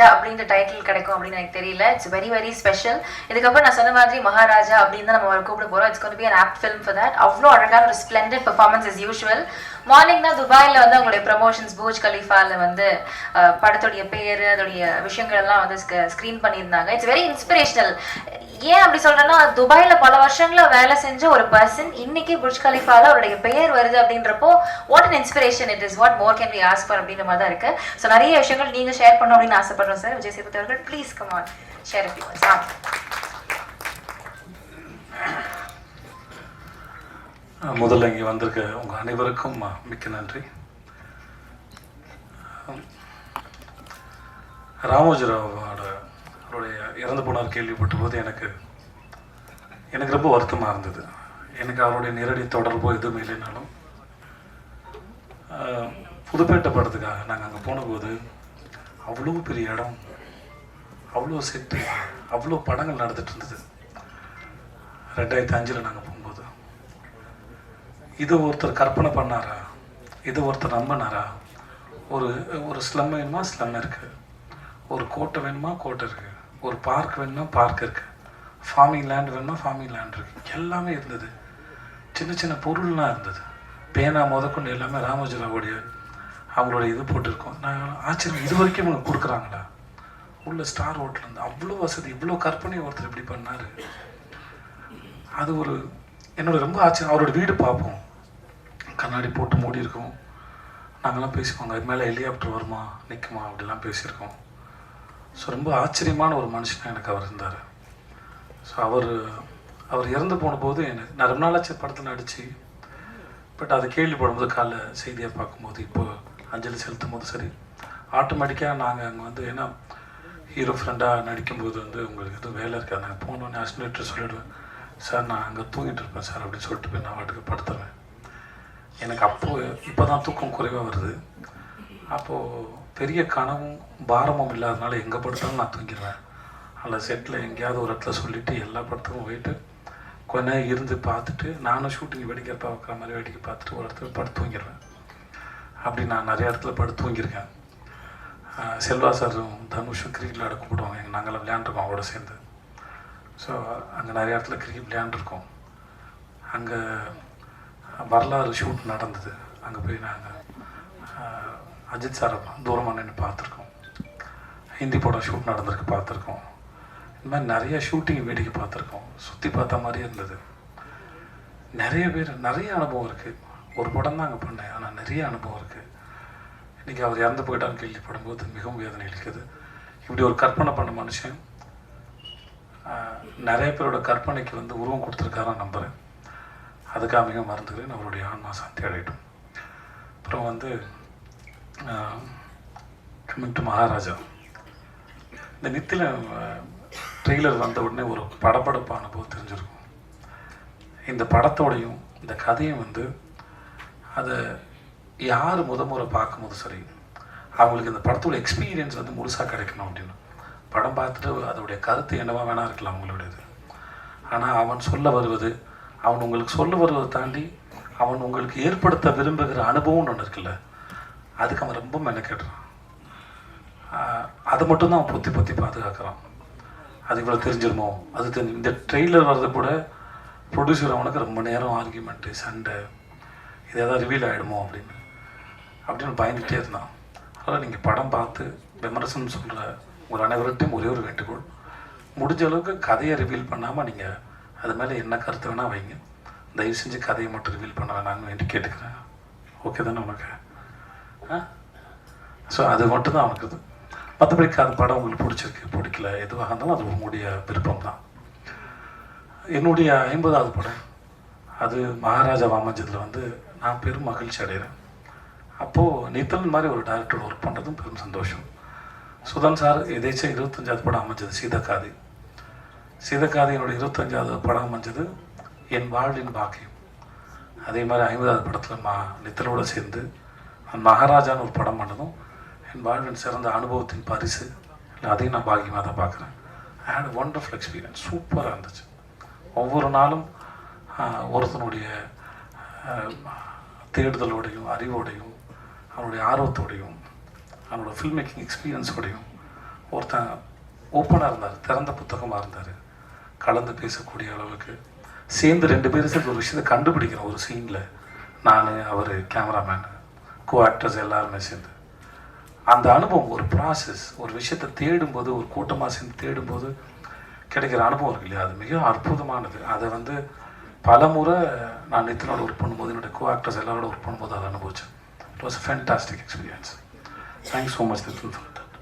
அப்படின்ற டைட்டில் கிடைக்கும் அப்படின்னு எனக்கு தெரியல. It's very very special. இதுக்கப்புறம் நான் சொன்ன மாதிரி மகாராஜா அப்படின்னு தான் நம்ம கூப்பிட போறோம். It's gonna be an apt film for that. அவ்வளோ அழகான ஒரு splendid performance as usual. Morning தான் துபாயில் வந்து அவங்களுடைய ப்ரமோஷன்ஸ் பூஜ் கலீஃபாவில் வந்து படத்துடைய பேர் அதோடைய விஷயங்கள் எல்லாம் வந்து ஸ்க்ரீன் பண்ணியிருந்தாங்க. It's very inspirational. ஏன் அப்படி சொல்றேன்னா, துபாயில பல வருஷங்கள வேலை செஞ்ச ஒரு பர்சன் இன்னைக்கு புர்ஜ் கலீஃபால அவருடைய பெயர் வருது அப்படின்றப்போ what and inspiration it is. What more can we ask for அப்படின்ற மாதிரி தான் இருக்கு. ஸோ நிறைய விஷயங்கள் நீங்க ஷேர் பண்ணணும் அப்படின்னு ஆசைப்படுறோம் சார். விஜய் சேதுபதி அவர்கள் please come on share it with us. முதல்ல இங்கே வந்திருக்க உங்கள் அனைவருக்கும் மிக்க நன்றி. ராமோஜிராவோட அவருடைய இறந்து போனார் கேள்விப்பட்ட போது எனக்கு ரொம்ப வருத்தமாக இருந்தது. எனக்கு அவருடைய நேரடி தொடர்போ எதுவுமே இல்லைனாலும் புதுப்பேட்டை படத்துக்காக நாங்கள் அங்கே போனபோது அவ்வளோ பெரிய இடம், அவ்வளோ செட்டு, அவ்வளோ படங்கள் நடந்துட்டு இருந்தது. 2005 நாங்கள் போகும்போது இது ஒருத்தர் கற்பனை பண்ணாரா, இது ஒருத்தர் நம்பினாரா? ஒரு ஸ்லம் வேணுமா ஸ்லம் இருக்குது, ஒரு கோட்டை வேணுமா கோட்டை இருக்குது, ஒரு பார்க் வேணுமா பார்க் இருக்குது, ஃபார்மிங் லேண்ட் வேணுமா ஃபார்மிங் லேண்ட் இருக்குது, எல்லாமே இருந்தது. சின்ன சின்ன பொருள்லாம் இருந்தது. பேனா முதற்கொண்டு எல்லாமே ராமோஜிராவுடைய அவங்களோட இது போட்டிருக்கோம். நான் ஆச்சரியம், இது வரைக்கும் அவங்க கொடுக்குறாங்களா? உள்ள ஸ்டார் ஹோட்டலேருந்து அவ்வளோ வசதி, இவ்வளோ கற்பனை ஒருத்தர் இப்படி பண்ணார். அது என்னோட ரொம்ப ஆச்சரியம். அவரோட வீடு பார்ப்போம், கண்ணாடி போட்டு மூடி இருக்கும். நாங்கள்லாம் பேசிக்கோங்க, அது மேலே ஹெலிகாப்டர் வருமா நிற்குமா அப்படிலாம் பேசியிருக்கோம். ஸோ ரொம்ப ஆச்சரியமான ஒரு மனுஷனாக எனக்கு அவர் இருந்தார். ஸோ அவர் இறந்து போன போது நான் ரொம்ப நாளாச்சு படத்தில் நடித்து, பட் அதை கேள்விப்படும்போது காலைல செய்தியாக பார்க்கும்போது இப்போது அஞ்சலி செலுத்தும் போது சரி ஆட்டோமேட்டிக்காக நாங்கள் அங்கே வந்து ஏன்னா ஹீரோ ஃப்ரெண்டாக நடிக்கும்போது வந்து உங்களுக்கு எதுவும் வேலை இருக்காது. நாங்கள் போனோன்னே அசிஸ்டன்ட் சொல்லிவிடுவேன், சார் நான் அங்கே தூங்கிட்டு இருப்பேன் சார் அப்படின்னு சொல்லிட்டு போய் நான் வாட்டுக்கு படுத்துருவேன். எனக்கு இப்போ தான் தூக்கம் குறைவாக வருது. அப்போது பெரிய கனவும் பாரமும் இல்லாதனால எங்கே படுத்தாலும் நான் தூங்கிடுவேன். அதில் செட்டில் எங்கேயாவது ஒரு இடத்துல சொல்லிவிட்டு எல்லா படத்துக்கும் போயிட்டு கொஞ்ச நேரம் இருந்து பார்த்துட்டு நானும் ஷூட்டிங் வேடிக்கை பார்க்குற மாதிரி வேடிக்கை பார்த்துட்டு ஒரு இடத்துல படுத்து தூங்கிடுவேன். அப்படி நான் நிறைய இடத்துல படுத்து தூங்கியிருக்கேன். செல்வா சாரும் தனுஷும் கிரிக்கெட் விளையாட கூப்பிடுவாங்க. நாங்கள்லாம் விளையாண்டுருக்கோம் அவரோட சேர்ந்து. ஸோ அங்கே நிறைய இடத்துல கிரிக்கெட் விளையாண்டுருக்கோம். அங்கே வரலாறு ஷூட் நடந்தது. அங்கே போய் நாங்கள் அஜித் சாரை தூரமாக நின்று பார்த்துருக்கோம். ஹிந்தி படம் ஷூட் நடந்திருக்கு பார்த்துருக்கோம். இந்த மாதிரி நிறைய ஷூட்டிங் வேடிக்கை பார்த்துருக்கோம். சுற்றி பார்த்த மாதிரி இருந்தது. நிறைய பேர் நிறைய அனுபவம் இருக்குது. ஒரு படம் தான் அங்கே பண்ணேன், ஆனால் நிறைய அனுபவம் இருக்குது. இன்றைக்கி அவர் இறந்து போயிட்டான்னு கேள்விப்படும்போது மிகவும் வேதனை அளிக்குது. இப்படி ஒரு கற்பனை பண்ண மனுஷன் நிறைய பேரோட கற்பனைக்கு வந்து உருவம் கொடுத்துருக்காரான்னு நம்புகிறேன். அதுக்காக மிக மறந்துக்கிறேன். அவருடைய ஆன்மா சாந்தி அடையட்டும். அப்புறம் வந்து கமிங் டு மகாராஜா, இந்த நித்தில ட்ரெய்லர் வந்த உடனே ஒரு படப்படப்பான போது தெரிஞ்சிருக்கும். இந்த படத்தோடையும் இந்த கதையும் வந்து அதை யார் முறை பார்க்கும்போது சரி அவங்களுக்கு இந்த படத்தோட எக்ஸ்பீரியன்ஸ் வந்து முழுசாக கிடைக்கணும் அப்படின்னு படம் பார்த்துட்டு அதோடைய கருத்து என்னவா வேணா இருக்கலாம் அவங்களுடையது. ஆனால் அவன் சொல்ல வருவது, அவன் உங்களுக்கு சொல்ல வருவதை தாண்டி அவன் உங்களுக்கு ஏற்படுத்த விரும்புகிற அனுபவம்னு ஒன்று இருக்குல்ல, அதுக்கு அவன் ரொம்ப மெனக்கெடுறான். அதை மட்டும்தான் அவன் பொத்தி பாதுகாக்கிறான். அது இவ்வளோ தெரிஞ்சிருமோ அது இந்த ட்ரெய்லர் வர்றது கூட ப்ரொடியூசர் அவனுக்கு ரொம்ப நேரம் ஆர்கியூமெண்ட்டு சண்டை, இது எதாவது ரிவீல் ஆகிடுமோ அப்படின்னு பயந்துகிட்டே இருந்தான். அதனால் நீங்கள் படம் பார்த்து விமர்சனம் சொல்கிற உங்கள் அனைவர்கிட்டையும் ஒரே ஒரு வேண்டுகோள், முடிஞ்ச அளவுக்கு கதையை ரிவீல் பண்ணாமல் நீங்கள் அது மேலே என்ன கருத்து வேணால் வைங்க. தயவு செஞ்சு கதையை மட்டும் ரிவீல் பண்ண வேணாம்னு வேண்டி கேட்டுக்கிறேன். ஓகே தானே உனக்கு? ஸோ அது மட்டும்தான் அவனுக்கு இது. மற்றபடி அது படம் உங்களுக்கு பிடிச்சிருக்கு பிடிக்கல எதுவாக இருந்தாலும் அது உங்களுடைய விருப்பம் தான். என்னுடைய 50வது படம் அது மகாராஜா அமைஞ்சதில் வந்து நான் பெரும் மகிழ்ச்சி அடைகிறேன். அப்போது நித்தன் மாதிரி ஒரு டைரக்டரோட ஒர்க் பண்ணுறதும் பெரும் சந்தோஷம். சுதன் சார் எதேச்சும் 25வது படம் அமைஞ்சது சீதக்காதி. என்னுடைய 25வது படம் அமைஞ்சது என் வாழ்வின் பாக்கியம். அதே மாதிரி 50வது படத்தில் நித்தலோடு சேர்ந்து மகாராஜான்னு ஒரு படம் பண்ணதும் என் வாழ்வின் சிறந்த அனுபவத்தின் பரிசு. இல்லை அதையும் நான் பாக்கியமாக தான் பார்க்குறேன். ஐ ஹேட் ஒண்டர்ஃபுல் எக்ஸ்பீரியன்ஸ். சூப்பராக இருந்துச்சு. ஒவ்வொரு நாளும் ஒருத்தனுடைய தேடுதலோடையும் அறிவோடையும் அவனுடைய ஆர்வத்தோடையும் அவனோட ஃபில்ம் மேக்கிங் எக்ஸ்பீரியன்ஸோடையும் ஒருத்தன் ஓப்பனாக இருந்தார், திறந்த புத்தகமாக இருந்தார், கலந்து பேசக்கூடிய அளவுக்கு. சேர்ந்து 2 பேரும் சேர்ந்து ஒரு விஷயத்தை கண்டுபிடிக்கிறோம் ஒரு சீனில், நான், அவர், கேமராமேன், கோ ஆக்டர்ஸ் எல்லாருமே சேர்ந்து. அந்த அனுபவம் ஒரு ப்ராசஸ். ஒரு விஷயத்தை தேடும்போது, ஒரு கூட்டமாக சேர்ந்து தேடும்போது கிடைக்கிற அனுபவம் இருக்கு இல்லையா, அது மிக அற்புதமானது. அதை வந்து பல முறை நான் நித்தினோட ஒர்க் பண்ணும்போது, என்னுடைய கோ ஆக்டர்ஸ் எல்லாரோட ஒர்க் பண்ணும்போது அதை அனுபவித்தேன். It was a fantastic experience. Thanks so much Nithin for that.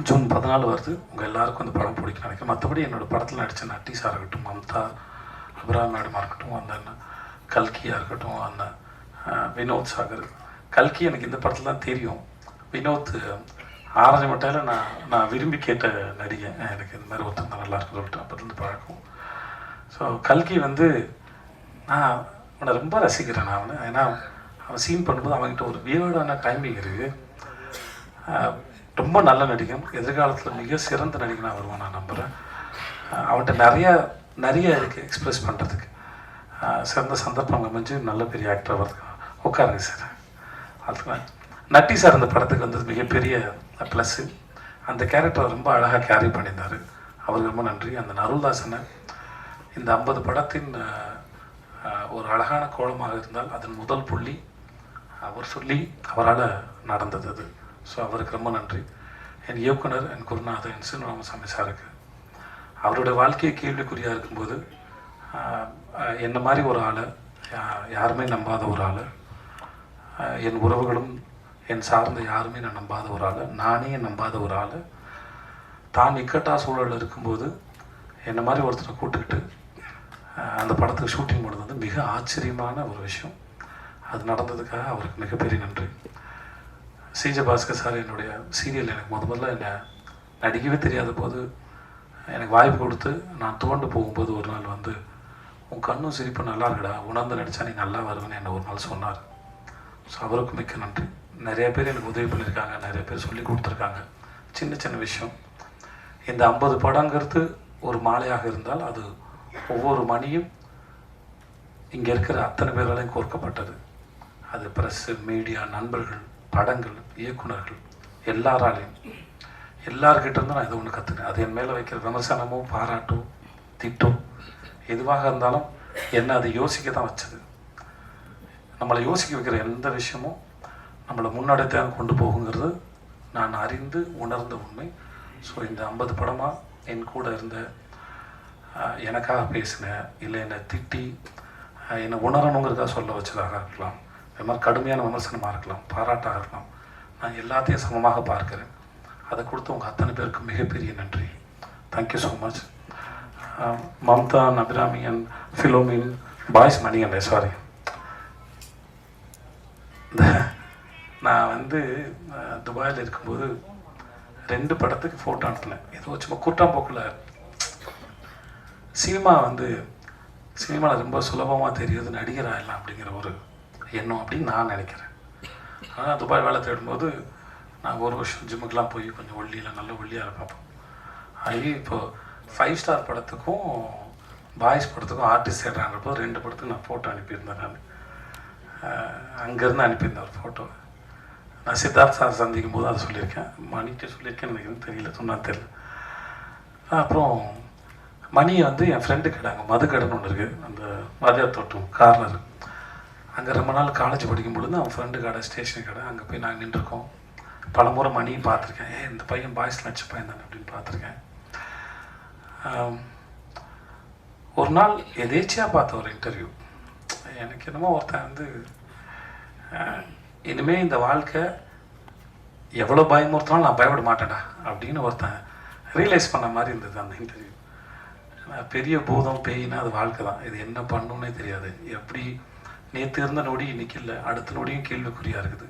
June 14 வருது. உங்கள் எல்லாருக்கும் அந்த படம் பிடிக்கும் நினைக்கிறேன். மற்றபடி என்னோடய படத்தில் நடித்த நட்டீஸாக இருக்கட்டும், மம்தா, அபிராம் மேடமாக இருக்கட்டும், அந்த கல்கியாக இருக்கட்டும், அந்த வினோத் சாகர். கல்கி எனக்கு இந்த படத்தில் தான் தெரியும். வினோத் ஆரஞ்சு மட்டையில் நான் விரும்பி கேட்ட நடிகை. எனக்கு இந்த மாதிரி ஒருத்தர் தான் நல்லாயிருக்கும் சொல்லிட்டு அப்போருந்து பழக்கம். ஸோ கல்கி வந்து நான் அவனை ரொம்ப ரசிக்கிறேன். நான் அவனை, ஏன்னா அவன் சீன் பண்ணும்போது அவன்கிட்ட ஒரு வியர்டான டைமிங் இருக்குது. ரொம்ப நல்ல நடிகன். எதிர்காலத்தில் மிக சிறந்த நடிகனாக வருவான் நான் நம்புகிறேன். அவன்கிட்ட நிறைய இருக்குது எக்ஸ்ப்ரெஸ் பண்ணுறதுக்கு. சிறந்த சந்தர்ப்பம் அமைஞ்சு நல்ல பெரிய ஆக்டர் வர்றதுக்கு. உட்காருங்க சார். அதுக்கு நட்டி சார் அந்த படத்துக்கு வந்தது மிகப்பெரிய ப்ளஸ்ஸு. அந்த கேரக்டரை ரொம்ப அழகாக கேரி பண்ணியிருந்தார். அவருக்கு ரொம்ப நன்றி. அந்த அருள்தாசனை இந்த 50 படத்தின் ஒரு அழகான கோலமாக இருந்தால் அதன் முதல் புள்ளி அவர் சொல்லி அவரால் நடந்தது அது. ஸோ அவருக்கு ரொம்ப நன்றி. என் இயக்குனர், என் குருநாதர், என் சீனிவாமசாமி சாருக்கு அவருடைய வாழ்க்கையை கேள்விக்குறியாக இருக்கும்போது என்ன மாதிரி ஒரு ஆளை, யாருமே நம்பாத ஒரு ஆள், என் உறவுகளும் என் சார்ந்த யாருமே நான் நம்பாத ஒரு ஆள், நானே நம்பாத ஒரு ஆள், தான் இக்கட்டா சூழலில் இருக்கும்போது என்ன மாதிரி ஒருத்தரை கூட்டுக்கிட்டு அந்த படத்துக்கு ஷூட்டிங் பண்ணுறது மிக ஆச்சரியமான ஒரு விஷயம். அது நடந்ததுக்காக அவருக்கு மிகப்பெரிய நன்றி. சிஜ பாஸ்கர் சார் என்னுடைய சீரியல் எனக்கு முதல்ல என்னை நடிக்கவே தெரியாத போது எனக்கு வாய்ப்பு கொடுத்து நான் துவண்டு போகும்போது ஒரு நாள் வந்து, உன் கண்ணும் சிரிப்பு நல்லா இருக்குடா, உணர்ந்து நடித்தா நீ நல்லா வருவேன்னு என்னை ஒரு நாள் சொன்னார். ஸோ அவருக்கு மிக்க நன்றி. நிறைய பேர் எனக்கு உதவி பண்ணியிருக்காங்க, நிறைய பேர் சொல்லி கொடுத்துருக்காங்க. சின்ன சின்ன விஷயம். இந்த 50 படங்கிறது ஒரு மாலையாக இருந்தால் அது ஒவ்வொரு மணியும் இங்கே இருக்கிற அத்தனை பேராலையும் கோர்க்கப்பட்டது. அது ப்ரெஸ்ஸு, மீடியா, நண்பர்கள், படங்கள், இயக்குநர்கள், எல்லாராலையும், எல்லார்கிட்டேருந்தும் நான் இதை ஒன்று கற்றுனேன். அது என் மேலே வைக்கிற விமர்சனமோ பாராட்டோ திட்டோ எதுவாக இருந்தாலும் என்னை அதை யோசிக்க தான் வச்சது. நம்மளை யோசிக்க வைக்கிற எந்த விஷயமும் நம்மளை முன்னடைத்தான் கொண்டு போகுங்கிறது நான் அறிந்து உணர்ந்த உண்மை. ஸோ இந்த 50 படமாக என் கூட இருந்த, எனக்காக பேசின, இல்லை என்னை திட்டி என்னை உணரணுங்கிறதுக்காக சொல்ல வச்சதாக இருக்கலாம், இது மாதிரி கடுமையான விமர்சனமாக இருக்கலாம், பாராட்டாக இருக்கலாம், நான் எல்லாத்தையும் சமமாக பார்க்குறேன். அதை கொடுத்து உங்கள் அத்தனை பேருக்கு மிகப்பெரிய நன்றி. Thank you so much. Mamta, Abirami and Philomin, boys Manikandan, sorry. நான் வந்து துபாயில் இருக்கும்போது 2 படத்துக்கு ஃபோட்டோ அனுப்பினேன். ஏதோ சும்மா கூட்டாம்போக்கில் சினிமாவில் ரொம்ப சுலபமாக தெரியுது நடிகராகலாம் அப்படிங்கிற ஒரு எண்ணம் அப்படின்னு நான் நினைக்கிறேன். ஆனால் துபாய் வேலை தேடும்போது நாங்கள் ஒரு வருஷம் ஜிம்முக்கெலாம் போய் கொஞ்சம் ஒல்லியில் நல்ல ஒல்லியாக பார்ப்போம். ஆகி இப்போது 5 ஸ்டார் படத்துக்கும் பாய்ஸ் படத்துக்கும் ஆர்டிஸ்ட் தேடுறாங்கிறப்போ 2 படத்துக்கு நான் ஃபோட்டோ அனுப்பியிருந்தேன். நான் அங்கேருந்து அனுப்பியிருந்தேன் ஒரு ஃபோட்டோ. நான் சித்தார்த் சார் சந்திக்கும் போது அதை சொல்லியிருக்கேன், மணிக்கு சொல்லியிருக்கேன், எனக்கு தெரியல, சொன்னால் தெரியல. அப்புறம் மணியை வந்து என் ஃப்ரெண்டு கடை, அங்கே மதுக்கடைன்னு ஒன்று இருக்குது, அந்த வாதியார் தோட்டம் கார்னர், அங்கே ரொம்ப நாள் காலேஜ் படிக்கும் பொழுது அவன் ஃப்ரெண்டு கடை, ஸ்டேஷன் கடை, அங்கே போய் நாங்கள் நின்றுருக்கோம். பல முறை மணியும் பார்த்துருக்கேன். இந்த பையன் பாய்ஸ் நடிச்ச பையன் தானே அப்படின்னு பார்த்துருக்கேன். ஒரு நாள் எதேச்சியாக பார்த்த ஒரு இன்டர்வியூ, எனக்கு என்னமோ ஒருத்தன் வந்து இனிமேல் இந்த வாழ்க்கை எவ்வளோ பயமுறுத்தினாலும் நான் பயப்பட மாட்டேன்டா அப்படின்னு ஒருத்தன் ரியலைஸ் பண்ண மாதிரி இருந்தது அந்த இன்டர்வியூ. பெரிய பூதம் பேயினா அது வாழ்க்கை தான், இது என்ன பண்ணுன்னே தெரியாது, எப்படி நேற்று இருந்த நொடி இன்னைக்கு இல்லை, அடுத்த நொடியும் கேள்விக்குறியாக இருக்குது.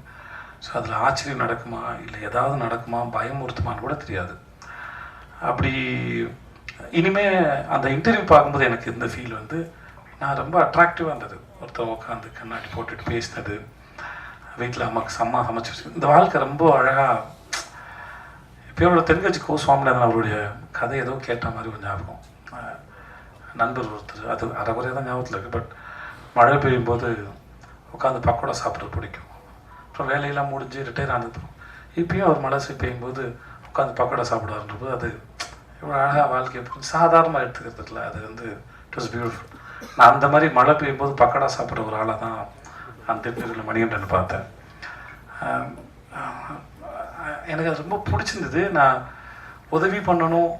ஸோ அதில் ஆச்சரியம் நடக்குமா இல்லை ஏதாவது நடக்குமா, பயமுறுத்துமான்னு கூட தெரியாது. அப்படி இனிமேல் அந்த இன்டர்வியூ பார்க்கும்போது எனக்கு இந்த ஃபீல் வந்து நான் ரொம்ப அட்ராக்டிவாக இருந்தது. ஒருத்தன் உட்காந்து கண்ணாடி போட்டுட்டு பேசினது, வீட்டில் அம்மாவுக்கு சமைச்சு வச்சு, இந்த வாழ்க்கை ரொம்ப அழகாக. இப்போ எவ்வளோ தென்கட்சி கோ சுவாமிநாதன் அவருடைய கதை ஏதோ கேட்ட மாதிரி ஒரு ஞாபகம். நண்பர் ஒருத்தர், அது அரைக்குறையாக தான் ஞாபகத்தில் இருக்குது, பட் மழை பெய்யும் போது உட்காந்து பக்கோடா சாப்பிட்றது பிடிக்கும். அப்புறம் வேலையெல்லாம் முடிஞ்சு ரிட்டையர் ஆனதும் இப்பயும் அவர் மனசு பெய்யும்போது உட்காந்து பக்கோடா சாப்பிடுவாருன்றபோது அது இவ்வளோ அழகாக வாழ்க்கையை புரிஞ்சு சாதாரணமாக எடுத்துக்கிறது இல்லை. அது வந்து இட் வாஸ் பியூட்டிஃபுல். நான் அந்த மாதிரி மழை பெய்யும்போது பக்கோடா சாப்பிட்ற ஒரு ஆளை தான் அந்த திருநெல்வேலியில் மணிகண்டன் பார்த்தேன். எனக்கு அது ரொம்ப பிடிச்சிருந்தது. நான் உதவி பண்ணணும்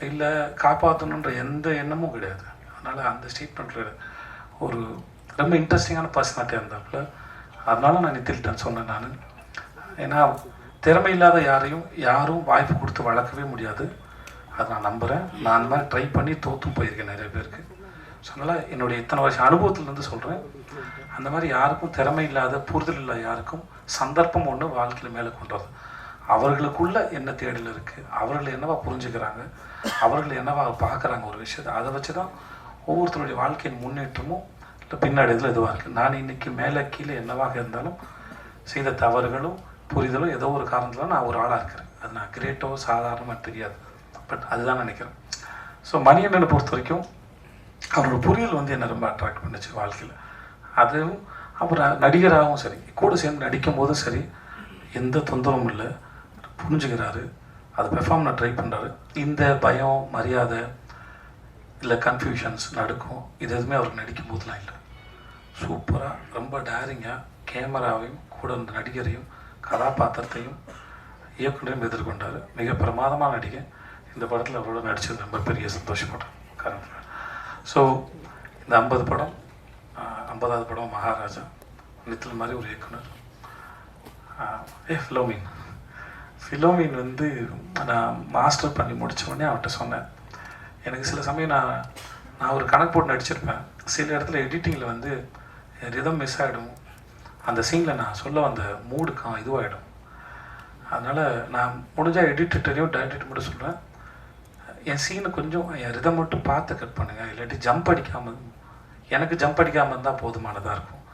இல்லை காப்பாற்றணுன்ற எந்த எண்ணமும் கிடையாது. அதனால் அந்த ஸ்டேட்மெண்ட்டில் ஒரு ரொம்ப இன்ட்ரெஸ்டிங்கான பர்சனாலிட்டியாக இருந்தாப்புல. அதனால நான் நித்தில்ட்டேன் சொன்னேன் நான். ஏன்னா திறமை இல்லாத யாரும் வாய்ப்பு கொடுத்து வளர்க்கவே முடியாது. அதை நான் நம்புகிறேன். நான் அந்த மாதிரி ட்ரை பண்ணி தோற்றும் போயிருக்கேன் நிறைய பேருக்கு. ஸோ அதனால் என்னுடைய இத்தனை வருஷம் அனுபவத்துலேருந்து சொல்கிறேன், அந்த மாதிரி யாருக்கும் திறமை இல்லாத புரிதல் இல்லாத யாருக்கும் சந்தர்ப்பம் ஒன்று வாழ்க்கையில் மேலே கொண்டு வருது. அவர்களுக்குள்ள என்ன தேடல் இருக்குது, அவர்கள் என்னவா புரிஞ்சுக்கிறாங்க, அவர்கள் என்னவா பார்க்குறாங்க ஒரு விஷயத்தை, அதை வச்சு தான் ஒவ்வொருத்தருடைய வாழ்க்கையின் முன்னேற்றமும் இல்லை பின்னாடியதில் இதுவாக இருக்குது. நான் இன்றைக்கி மேலே கீழே என்னவாக இருந்தாலும் செய்த தவறுகளும் புரிதலும் ஏதோ ஒரு காரணத்தில் நான் ஒரு ஆளாக இருக்கிறேன். அது நான் கிரேட்டோ சாதாரணமாக தெரியாது, பட் அதுதான் நினைக்கிறேன். ஸோ மணிகண்டனை பொறுத்த வரைக்கும் அவரோட புரியல் வந்து என்னை ரொம்ப அட்ராக்ட் பண்ணுச்சு வாழ்க்கையில். அதுவும் அவர் நடிகராகவும் சரி, கூட சேர்ந்து நடிக்கும் போதும் சரி, எந்த தொந்தரவும் இல்லை, புரிஞ்சுக்கிறாரு, அதை பெர்ஃபார்ம் நான் ட்ரை பண்ணுறாரு. இந்த பயம் மரியாதை இல்லை கன்ஃபியூஷன்ஸ் நடுக்கும் இது எதுவுமே அவருக்கு நடிக்கும் போதெல்லாம் இல்லை. சூப்பராக ரொம்ப டேரிங்காக கேமராவையும் கூட அந்த நடிகரையும் கதாபாத்திரத்தையும் இயக்குனரையும் எதிர்கொண்டார். மிக பிரமாதமாக நடிகை. இந்த படத்தில் அவரோட நடித்தது ரொம்ப பெரிய சந்தோஷப்பட்டேன் காரணம். ஸோ இந்த 50 படம் 50வது படம் மகாராஜா. நித்தில் மாதிரி ஒரு இயக்குனர். ஃபிலோமின் வந்து நான் மாஸ்டர் பண்ணி முடித்த உடனே அவர்கிட்ட சொன்னேன், எனக்கு சில சமயம் நான் ஒரு கணக்கு போட்டு நடிச்சிருப்பேன், சில இடத்துல எடிட்டிங்கில் வந்து ரிதம் மிஸ் ஆகிடும், அந்த சீனில் நான் சொல்ல வந்த மூடுக்கு இதுவாகிடும். அதனால் நான் முடிஞ்சால் எடிட்டரையும் டைரக்டர் மட்டும் சொல்லுவேன், என் சீனை கொஞ்சம் என் ரிதம் மட்டும் பார்த்து கட் பண்ணுங்கள், இல்லாட்டி ஜம்ப் அடிக்காமல், எனக்கு ஜம்ப் அடிக்காமல் இருந்தால் போதுமானதாக இருக்கும்.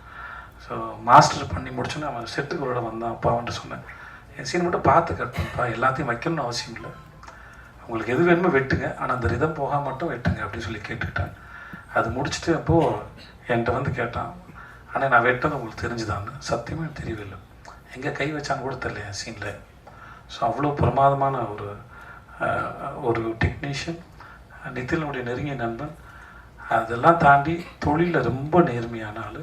ஸோ மாஸ்டர் பண்ணி முடிச்சோன்னே அவன் செட்டுக்கு ஒரு இடம் வந்தான். அப்போ அவன்ட்டு சொன்னேன், என் சீன் மட்டும் பார்த்து கட் பண்ணுப்பா, எல்லாத்தையும் வைக்கணும்னு அவசியம் இல்லை, உங்களுக்கு எது வேணுமோ வெட்டுங்க, ஆனால் அந்த ரிதம் போக மட்டும் வெட்டுங்க அப்படின்னு சொல்லி கேட்டுக்கிட்டேன். அது முடிச்சுட்டு அப்போது என்கிட்ட வந்து கேட்டான், ஆனால் நான் வெட்டது உங்களுக்கு தெரிஞ்சுதான்னு. சத்தியமாக எனக்கு தெரியவில்லை, எங்கே கை வச்சான்னு கூட தெரியல என் சீனில். ஸோ அவ்வளோ பிரமாதமான ஒரு டெக்னீஷியன், நித்திலனுடைய நெருங்கிய நண்பன். அதெல்லாம் தாண்டி தொழிலில் ரொம்ப நேர்மையான ஆள்.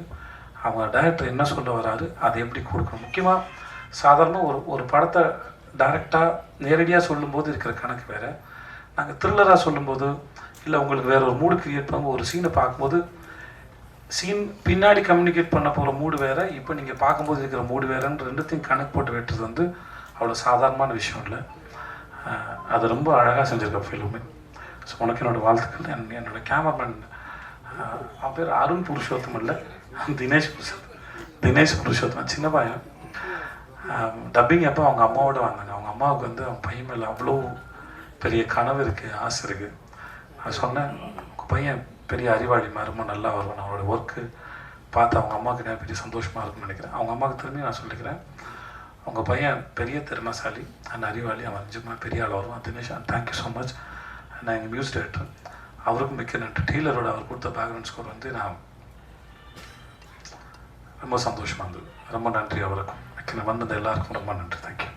அவங்க டைரக்டர் என்ன சொல்ல வராரு அதை எப்படி கொடுக்கணும். முக்கியமாக சாதாரணமாக ஒரு படத்தை டைரெக்டாக நேரடியாக சொல்லும்போது இருக்கிற கணக்கு வேறு, நாங்கள் த்ரில்லராக சொல்லும்போது இல்லை உங்களுக்கு வேறு ஒரு மூடு க்ரியேட் பண்ணும்போது ஒரு சீனை பார்க்கும்போது சீன் பின்னாடி கம்யூனிகேட் பண்ண போகிற மூடு வேறு, இப்போ நீங்கள் பார்க்கும்போது இருக்கிற மூடு வேறுன்னு ரெண்டுத்தையும் கணக்கு போட்டு வெட்டுறது வந்து அவ்வளோ சாதாரணமான விஷயம் இல்லை. அதை ரொம்ப அழகாக செஞ்சுருக்க ஃபிலிமே. ஸோ உனக்கு என்னோடய வாழ்த்துக்கள். என்னோடய கேமராமேன் அவன் பேர் அருண் புருஷோத்தம் இல்லை, தினேஷ் புருஷோத்தம், சின்ன பையன். டப்பிங் அப்போ அவங்க அம்மாவோட வந்தாங்க. அவங்க அம்மாவுக்கு வந்து அவங்க பையன் மேலே அவ்வளோ பெரிய கனவு இருக்குது, ஆசை இருக்குது. நான் சொன்னேன், உங்கள் பையன் பெரிய அறிவாளி மாதிரி ரொம்ப நல்லா வருவான், அவரோட ஒர்க்கு பார்த்து அவங்க அம்மாவுக்கு நான் பெரிய சந்தோஷமாக இருக்குன்னு நினைக்கிறேன். அவங்க அம்மாவுக்கு திரும்பி நான் சொல்லிக்கிறேன், உங்கள் பையன் பெரிய திறமைசாலி அண்ட் அறிவாளி, அவன் நிஜமாக பெரிய ஆள் வருவான். Dinesh thank you so much. நான் எங்கள் மியூசிக் டைரக்டர், அவருக்கும் மிக்க நன்றி. டெய்லரோட அவர் கொடுத்த பேக்ரவுண்ட் ஸ்கோர் வந்து நான் ரொம்ப சந்தோஷமாக இருந்தது. ரொம்ப நன்றி அவருக்கும், வந்தது எல்லாருக்கும் ரொம்ப நன்றி. தேங்க்யூ.